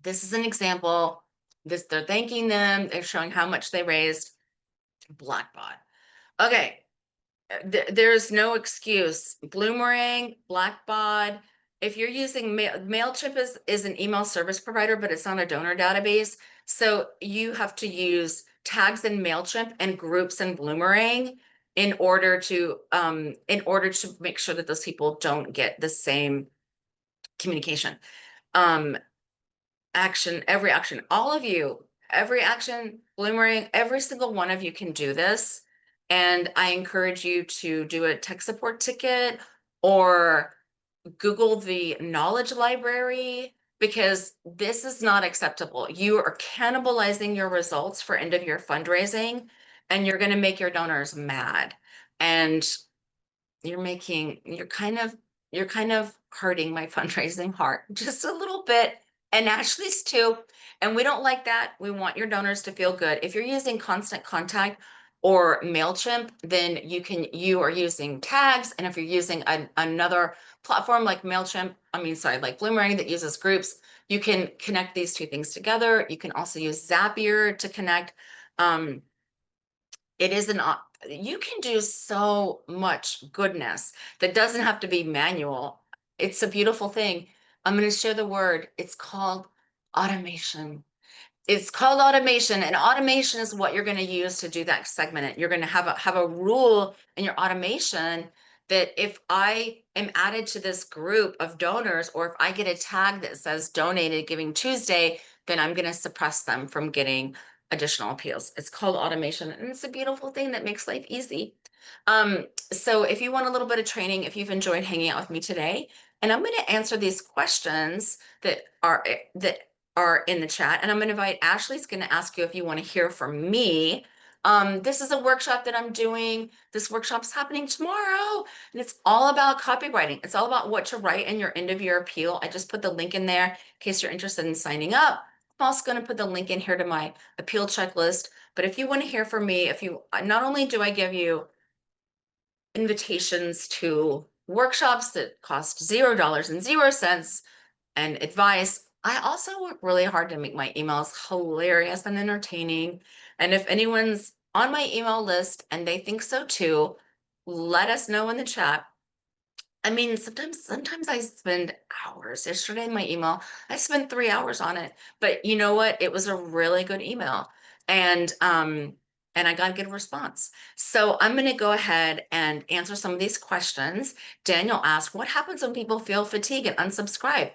This is an example. This, they're thanking them, they're showing how much they raised. Blackbot. Okay, there's no excuse. Bloomerang, Blackbot. If you're using MailChimp is an email service provider, but it's not a donor database. So you have to use tags in MailChimp and groups in Bloomerang in order to make sure that those people don't get the same communication. Um, every action, all of you, every action, Bloomerang, every single one of you can do this. And I encourage you to do a tech support ticket or Google the knowledge library, because this is not acceptable. You are cannibalizing your results for end of year fundraising, and you're going to make your donors mad. And you're kind of hurting my fundraising heart just a little bit, and Ashley's too. And we don't like that. We want your donors to feel good. If you're using Constant Contact or MailChimp, then you are using tags. And if you're using another platform like like Bloomerang that uses groups, you can connect these two things together. You can also use Zapier to connect. Um, it is you can do so much goodness that doesn't have to be manual. It's a beautiful thing. I'm going to share the word. It's called automation. It's called automation, and automation is what you're going to use to do that segment. You're going to have a rule in your automation that if I am added to this group of donors, or if I get a tag that says donated Giving Tuesday, then I'm going to suppress them from getting additional appeals. It's called automation, and it's a beautiful thing that makes life easy. So if you want a little bit of training, if you've enjoyed hanging out with me today, and I'm going to answer these questions that are in the chat, and I'm going to invite Ashley's going to ask you if you want to hear from me. This is a workshop that I'm doing. This workshop's happening tomorrow, and it's all about copywriting. It's all about what to write in your end of year appeal. I just put the link in there in case you're interested in signing up. I'm also going to put the link in here to my appeal checklist. But if you want to hear from me, not only do I give you invitations to workshops that cost $0 and advice, I also work really hard to make my emails hilarious and entertaining. And if anyone's on my email list and they think so too, let us know in the chat. I mean, sometimes I spend hours. Yesterday in my email, I spent 3 hours on it. But you know what? It was a really good email. And I got a good response. So I'm going to go ahead and answer some of these questions. Daniel asked, what happens when people feel fatigue and unsubscribe?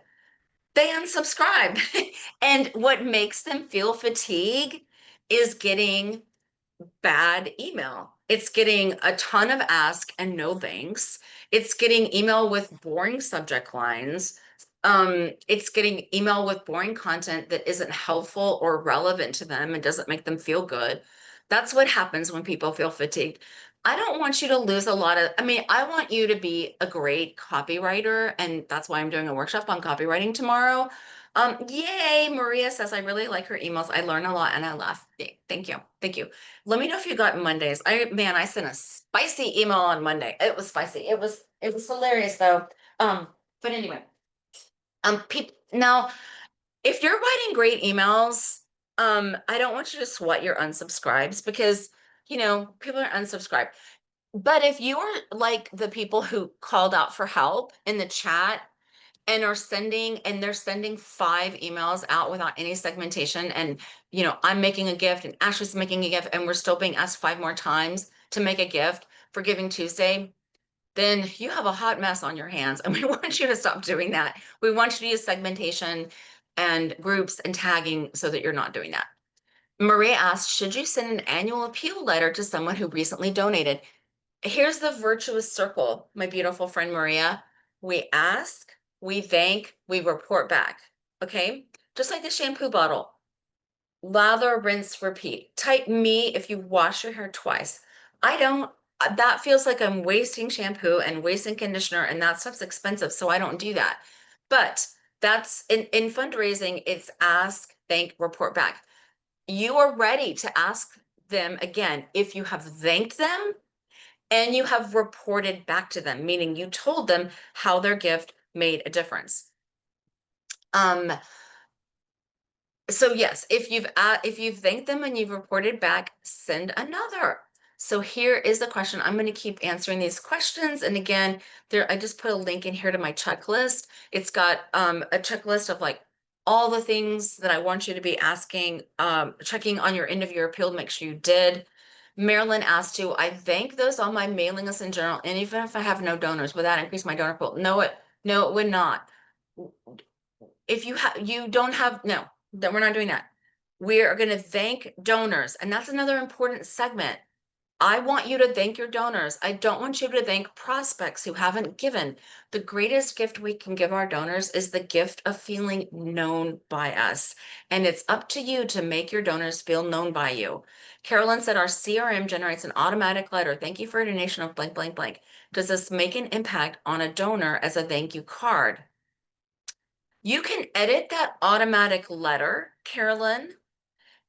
They unsubscribe. And what makes them feel fatigue is getting bad email. It's getting a ton of ask and no thanks. It's getting email with boring subject lines. It's getting email with boring content that isn't helpful or relevant to them and doesn't make them feel good. That's what happens when people feel fatigued. I don't want you to lose a lot of, I mean, I want you to be a great copywriter, and that's why I'm doing a workshop on copywriting tomorrow. Yay, Maria says, I really like her emails. I learn a lot and I laugh. Thank you. Thank you. Let me know if you got Mondays. I sent a spicy email on Monday. It was spicy. It was hilarious though. But anyway, people now, if you're writing great emails, I don't want you to sweat your unsubscribes, because people are unsubscribed. But if you're like the people who called out for help in the chat and they're sending 5 emails out without any segmentation, and I'm making a gift and Ashley's making a gift, and we're still being asked 5 more times to make a gift for Giving Tuesday, then you have a hot mess on your hands, and we want you to stop doing that. We want you to use segmentation and groups and tagging so that you're not doing that. Maria asked, should you send an annual appeal letter to someone who recently donated? Here's the virtuous circle, my beautiful friend Maria. We ask, we thank, we report back. Okay? Just like the shampoo bottle. Lather, rinse, repeat. Type me if you wash your hair twice. I don't, that feels like I'm wasting shampoo and wasting conditioner, and that stuff's expensive, so I don't do that. But that's in fundraising, it's ask, thank, report back. You are ready to ask them again if you have thanked them and you have reported back to them, meaning you told them how their gift made a difference. Um, so yes, if you've thanked them and you've reported back, send another. So here is the question. I'm going to keep answering these questions. And again, there I just put a link in here to my checklist. It's got a checklist of like all the things that I want you to be asking, checking on your end of year appeal to make sure you did. Marilyn asked you, I thank those on my mailing list in general, and even if I have no donors, would that increase my donor pool? No, it would not. If you don't have, no, then we're not doing that. We are going to thank donors, and that's another important segment. I want you to thank your donors. I don't want you to thank prospects who haven't given. The greatest gift we can give our donors is the gift of feeling known by us. And it's up to you to make your donors feel known by you. Carolyn said our CRM generates an automatic letter. Thank you for a donation of blank, blank, blank. Does this make an impact on a donor as a thank you card? You can edit that automatic letter, Carolyn,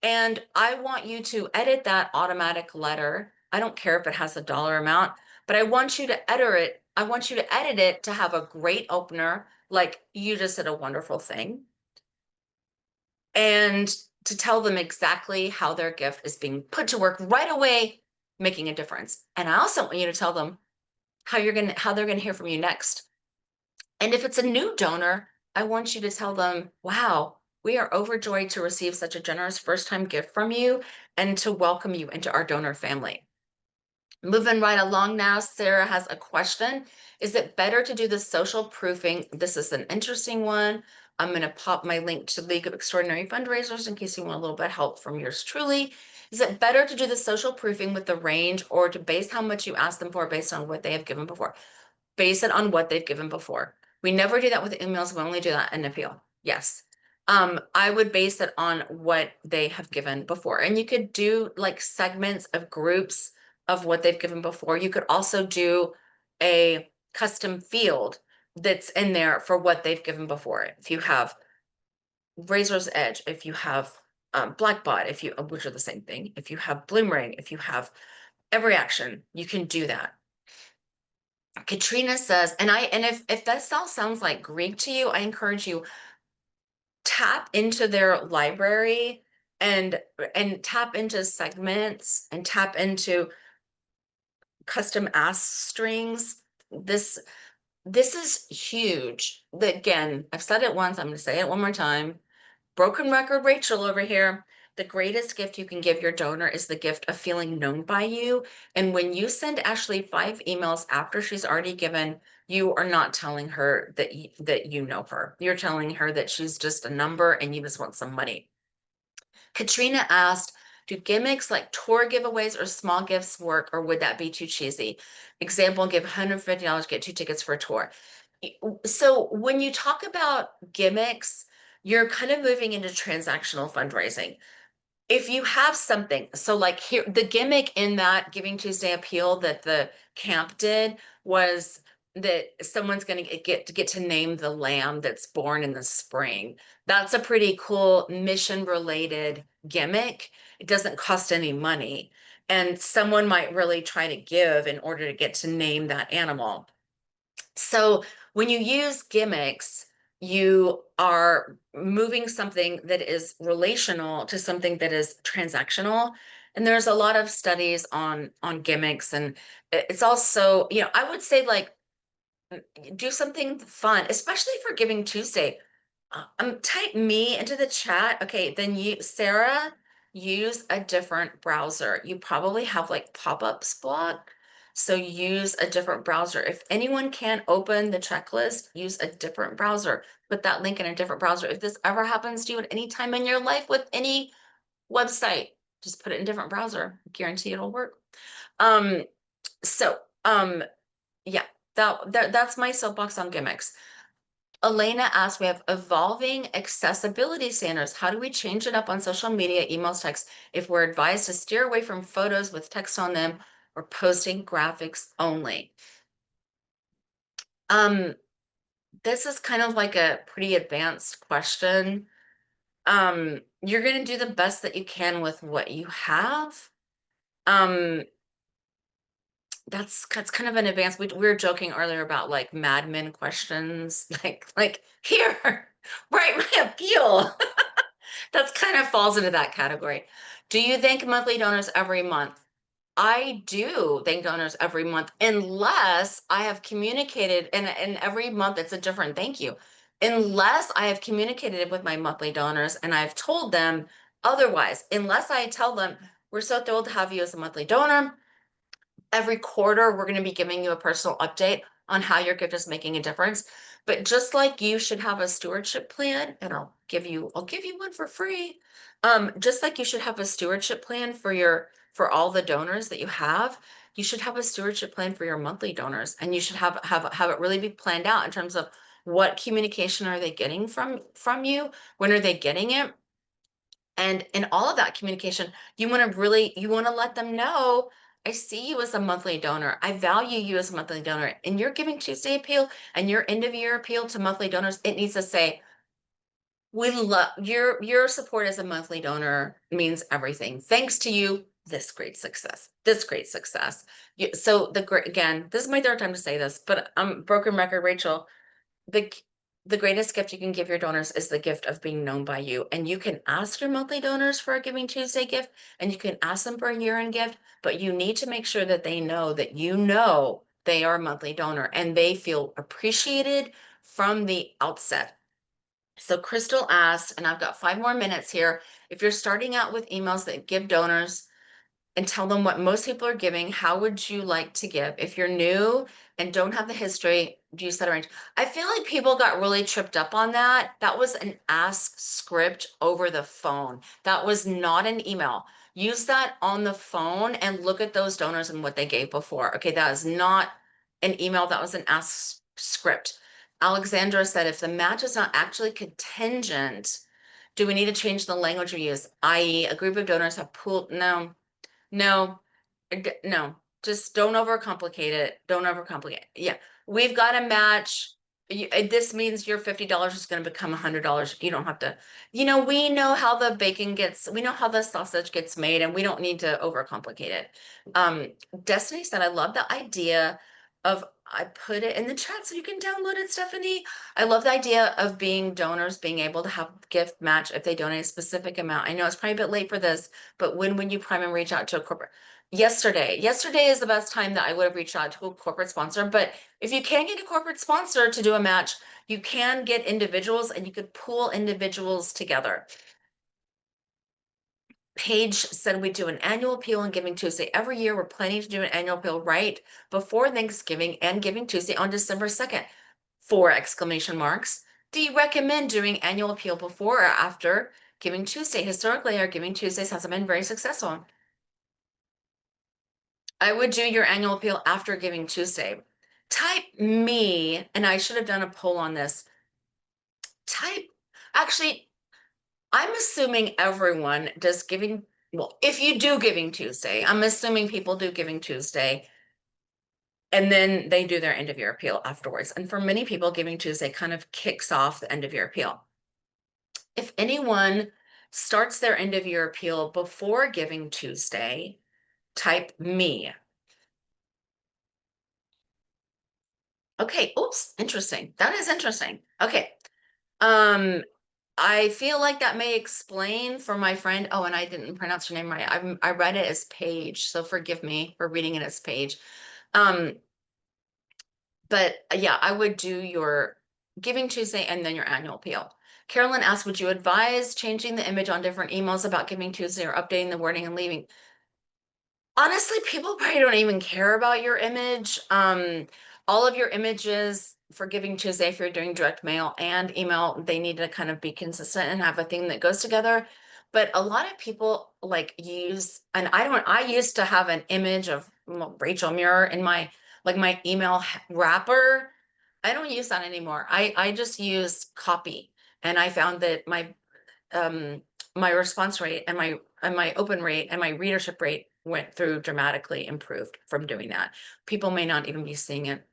and I want you to edit that automatic letter. I don't care if it has a dollar amount, but I want you to edit it. I want you to edit it to have a great opener, like you just did a wonderful thing, and to tell them exactly how their gift is being put to work right away, making a difference. And I also want you to tell them how they're gonna hear from you next. And if it's a new donor, I want you to tell them, wow, we are overjoyed to receive such a generous first time gift from you and to welcome you into our donor family. Moving right along now, Sarah has a question. Is it better to do the social proofing? This is an interesting one. I'm going to pop my link to League of Extraordinary Fundraisers in case you want a little bit of help from yours truly. Is it better to do the social proofing with the range or to base how much you ask them for based on what they have given before? Base it on what they've given before. We never do that with emails. We only do that in appeal. Yes. I would base it on what they have given before. And you could do like segments of groups of what they've given before. You could also do a custom field that's in there for what they've given before. If you have Razor's Edge, if you have Blackbot, if you, which are the same thing, if you have Bloomring, if you have every action, you can do that. Katrina says, and if that all sounds like Greek to you, I encourage you tap into their library and tap into segments and tap into custom ask strings. This is huge. Again, I've said it once, I'm going to say it one more time. Broken record Rachel over here. The greatest gift you can give your donor is the gift of feeling known by you. And when you send Ashley 5 emails after she's already given, you are not telling her that you know her. You're telling her that she's just a number and you just want some money. Katrina asked, do gimmicks like tour giveaways or small gifts work, or would that be too cheesy? Example, give $150, get 2 tickets for a tour. So when you talk about gimmicks, you're kind of moving into transactional fundraising. If you have something, so like here, the gimmick in that Giving Tuesday appeal that the camp did was that someone's going to get to name the lamb that's born in the spring. That's a pretty cool mission related gimmick. It doesn't cost any money, and someone might really try to give in order to get to name that animal. So when you use gimmicks, you are moving something that is relational to something that is transactional. And there's a lot of studies on gimmicks, and it's also, I would say like do something fun, especially for Giving Tuesday. Type me into the chat. Okay, then Sarah, use a different browser. You probably have like pop-ups blocked. So use a different browser. If anyone can't open the checklist, use a different browser. Put that link in a different browser. If this ever happens to you at any time in your life with any website, just put it in a different browser. Guarantee it'll work. Um, so yeah, that's my soapbox on gimmicks. Elena asked, we have evolving accessibility standards. How do we change it up on social media, emails, text, if we're advised to steer away from photos with text on them or posting graphics only? This is kind of like a pretty advanced question. You're going to do the best that you can with what you have. Um, that's kind of an advance. We were joking earlier about like Mad Men questions, like here, write my appeal. That's kind of falls into that category. Do you thank monthly donors every month? I do thank donors every month, unless I have communicated, and every month it's a different thank you. Unless I have communicated with my monthly donors and I've told them otherwise, unless I tell them, we're so thrilled to have you as a monthly donor. Every quarter, we're going to be giving you a personal update on how your gift is making a difference. But just like you should have a stewardship plan, and I'll give you one for free. Just like you should have a stewardship plan for all the donors that you have, you should have a stewardship plan for your monthly donors, and you should have it really be planned out in terms of what communication are they getting from you, when are they getting it, and in all of that communication, you want to let them know, I see you as a monthly donor. I value you as a monthly donor. In your Giving Tuesday appeal and your end of year appeal to monthly donors, it needs to say, we love your support as a monthly donor means everything. Thanks to you, this great success. This great success. So again, this is my third time to say this, but I'm broken record, Rachel. the the greatest gift you can give your donors is the gift of being known by you. And you can ask your monthly donors for a Giving Tuesday gift, and you can ask them for a year-end gift, but you need to make sure that they know they are a monthly donor and they feel appreciated from the outset. So Crystal asked, and I've got 5 more minutes here. If you're starting out with emails that give donors and tell them what most people are giving, how would you like to give? If you're new and don't have the history, do you set a range? I feel like people got really tripped up on that. That was an ask script over the phone. That was not an email. Use that on the phone and look at those donors and what they gave before. Okay, that is not an email. That was an ask script. Alexandra said, if the match is not actually contingent, do we need to change the language we use? I.e., a group of donors have pooled. No, no, no, just don't overcomplicate it. Don't overcomplicate it. Yeah, we've got a match. This means your $50 is going to become $100. You don't have to, we know how the we know how the sausage gets made, and we don't need to overcomplicate it. Um, Destiny said, I love the idea of, I put it in the chat so you can download it, Stephanie. I love the idea of donors being able to have gift match if they donate a specific amount. I know it's probably a bit late for this, but when would you prime and reach out to a corporate? Yesterday. Yesterday is the best time that I would have reached out to a corporate sponsor. But if you can't get a corporate sponsor to do a match, you can get individuals, and you could pool individuals together. Paige said we do an annual appeal on Giving Tuesday every year. We're planning to do an annual appeal right before Thanksgiving and Giving Tuesday on December 2nd. 4 exclamation marks. Do you recommend doing annual appeal before or after Giving Tuesday? Historically, our Giving Tuesdays hasn't been very successful. I would do your annual appeal after Giving Tuesday. Type me, and I should have done a poll on this. Actually, I'm assuming everyone does well, if you do Giving Tuesday, I'm assuming people do Giving Tuesday, and then they do their end of year appeal afterwards. And for many people, Giving Tuesday kind of kicks off the end of year appeal. If anyone starts their end of year appeal before Giving Tuesday, type me. Okay, oops, interesting. That is interesting. Okay. Um, I feel like that may explain for my friend. Oh, and I didn't pronounce your name right. I read it as Paige, so forgive me for reading it as Paige. Um, but yeah, I would do your Giving Tuesday and then your annual appeal. Carolyn asked, would you advise changing the image on different emails about Giving Tuesday or updating the wording and leaving? Honestly, people probably don't even care about your image. All of your images for Giving Tuesday, if you're doing direct mail and email, they need to kind of be consistent and have a thing that goes together. But a lot of people like use, and I used to have an image of Rachel Muir in my email wrapper. I don't use that anymore. I just use copy. And I found that um, my response rate and my open rate and my readership rate went through dramatically improved from doing that. People may not even be seeing it.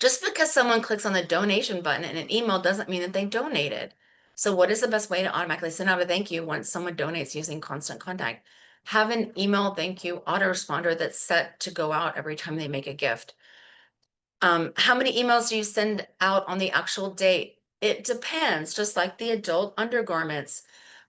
Just because someone clicks on the donation button in an email doesn't mean that they donated. So what is the best way to automatically send out a thank you once someone donates using Constant Contact? Have an email thank you autoresponder that's set to go out every time they make a gift. How many emails do you send out on the actual date? It depends, just like the adult undergarments.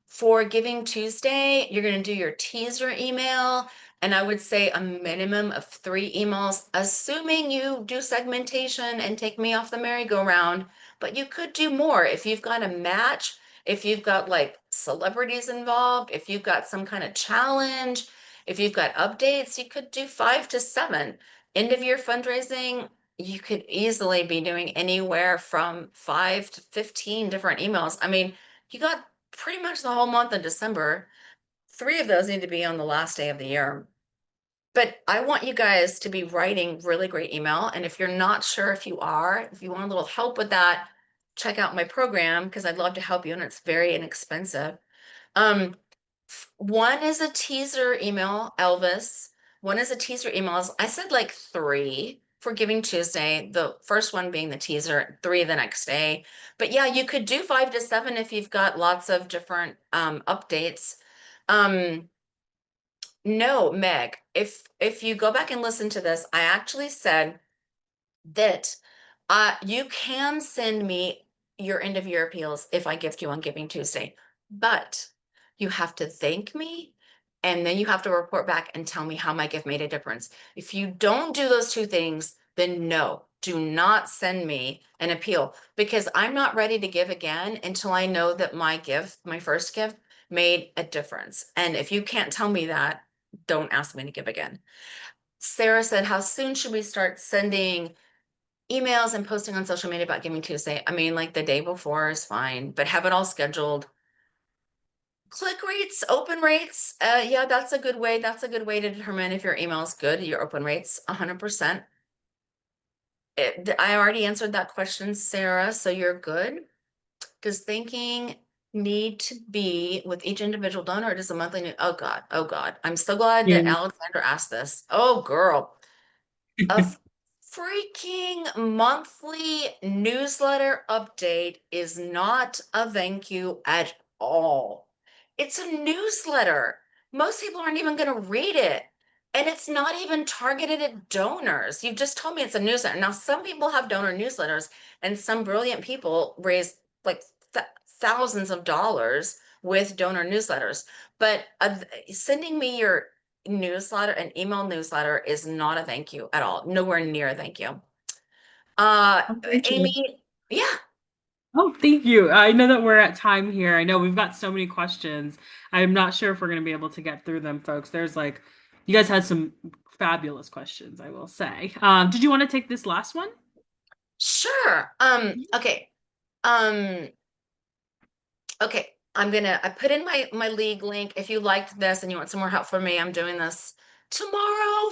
For Giving Tuesday, you're going to do your teaser email, and I would say a minimum of 3 emails, assuming you do segmentation and take me off the merry-go-round. But you could do more if you've got a match, if you've got like celebrities involved, if you've got some kind of challenge, if you've got updates, you could do 5 to 7. End of year fundraising, you could easily be doing anywhere from 5 to 15 different emails. I mean, you got pretty much the whole month of December. 3 of those need to be on the last day of the year. But I want you guys to be writing really great email. And if you're not sure if you are, if you want a little help with that, check out my program because I'd love to help you and it's very inexpensive. Um, one is a teaser email, Elvis. One is a teaser emails. I said like 3 for Giving Tuesday, the first one being the teaser, 3 the next day. But yeah, you could do 5 to 7 if you've got lots of different updates. Um, no, Meg, if you go back and listen to this, I actually said that you can send me your end of year appeals if I gift you on Giving Tuesday, but you have to thank me and then you have to report back and tell me how my gift made a difference. If you don't do those 2 things, then no, do not send me an appeal because I'm not ready to give again until I know that my gift, my first gift, made a difference. And if you can't tell me that, don't ask me to give again. Sarah said, how soon should we start sending emails and posting on social media about Giving Tuesday? I mean, like the day before is fine, but have it all scheduled. Click rates, open rates. Yeah, that's a good way. That's a good way to determine if your email is good, your open rates, 100%. I already answered that question, Sarah, so you're good. Does thanking need to be with each individual donor or does a monthly? Oh God, oh God. I'm so glad that Yeah. Alexander asked this. Oh girl. A freaking monthly newsletter update is not a thank you at all. It's a newsletter. Most people aren't even going to read it. And it's not even targeted at donors. You just told me it's a newsletter. Now, some people have donor newsletters, and some brilliant people raise like thousands of dollars with donor newsletters. But sending me your newsletter, an email newsletter is not a thank you at all. Nowhere near a thank you. Uh, Oh, Rachel. Amy, yeah, Oh, thank you. I know that we're at time here. I know we've got so many questions. I'm not sure if we're going to be able to get through them, folks. There's like, you guys had some fabulous questions, I will say. Did you want to take this last one? sure. Okay. Um, okay. I put in my league link. If you liked this and you want some more help from me, I'm doing this tomorrow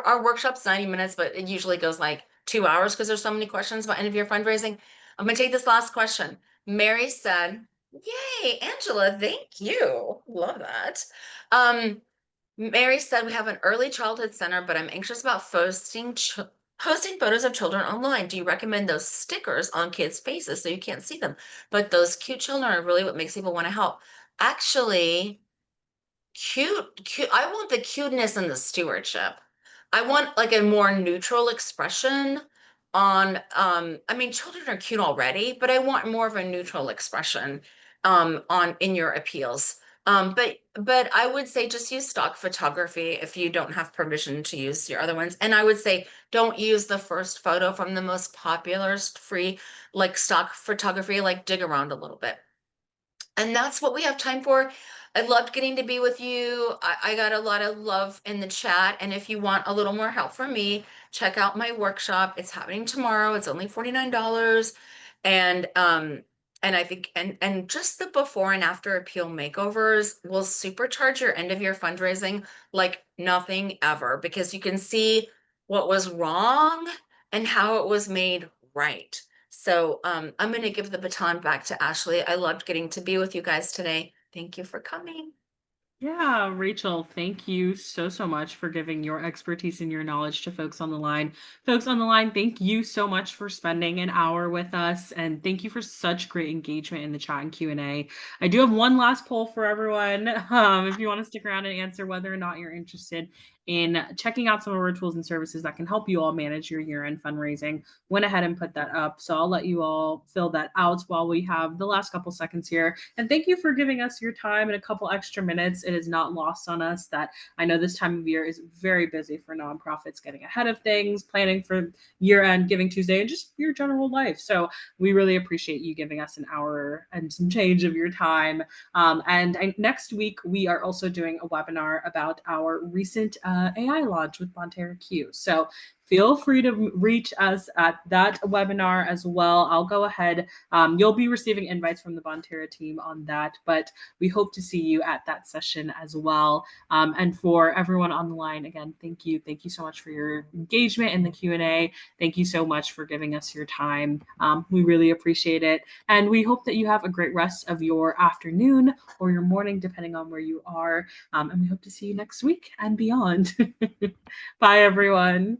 our workshop's 90 minutes, but it usually goes like 2 hours because there's so many questions about end of year fundraising. I'm gonna take this last question. Mary said, yay, Angela, thank you. Love that. Um, Mary said we have an early childhood center, but I'm anxious about posting photos of children online. Do you recommend those stickers on kids' faces so you can't see them? But those cute children are really what makes people want to help. Actually, cute. I want the cuteness and the stewardship. I want like a more neutral expression on I mean children are cute already, but I want more of a neutral expression on in your appeals. But I would say just use stock photography if you don't have permission to use your other ones. And I would say don't use the first photo from the most popular free like stock photography, like dig around a little bit. And that's what we have time for. I loved getting to be with you. I got a lot of love in the chat. And if you want a little more help from me, check out my workshop. It's happening tomorrow. It's only $49. And I think and just the before and after appeal makeovers will supercharge your end of year fundraising like nothing ever because you can see what was wrong and how it was made right. So I'm going to give the baton back to Ashley. I loved getting to be with you guys today. Thank you for coming. Yeah, Rachel, thank you so much for giving your expertise and your knowledge to folks on the line. Folks on the line, thank you so much for spending an hour with us, and thank you for such great engagement in the chat and Q&A. I do have one last poll for everyone. If you want to stick around and answer whether or not you're interested in checking out some of our tools and services that can help you all manage your year-end fundraising, went ahead and put that up. So I'll let you all fill that out while we have the last couple seconds here. And thank you for giving us your time and a couple extra minutes. It is not lost on us that I know this time of year is very busy for nonprofits getting ahead of things, planning for year-end Giving Tuesday, and just your general life. So we really appreciate you giving us an hour and some change of your time. Next week, we are also doing a webinar about our recent AI launch with Bonterra Q. So feel free to reach us at that webinar as well. I'll go ahead. You'll be receiving invites from the Bonterra team on that, but we hope to see you at that session as well. And for everyone on the line, again, thank you. Thank you so much for your engagement in the Q&A. Thank you so much for giving us your time. We really appreciate it. And we hope that you have a great rest of your afternoon or your morning, depending on where you are. And we hope to see you next week and beyond. Bye, everyone.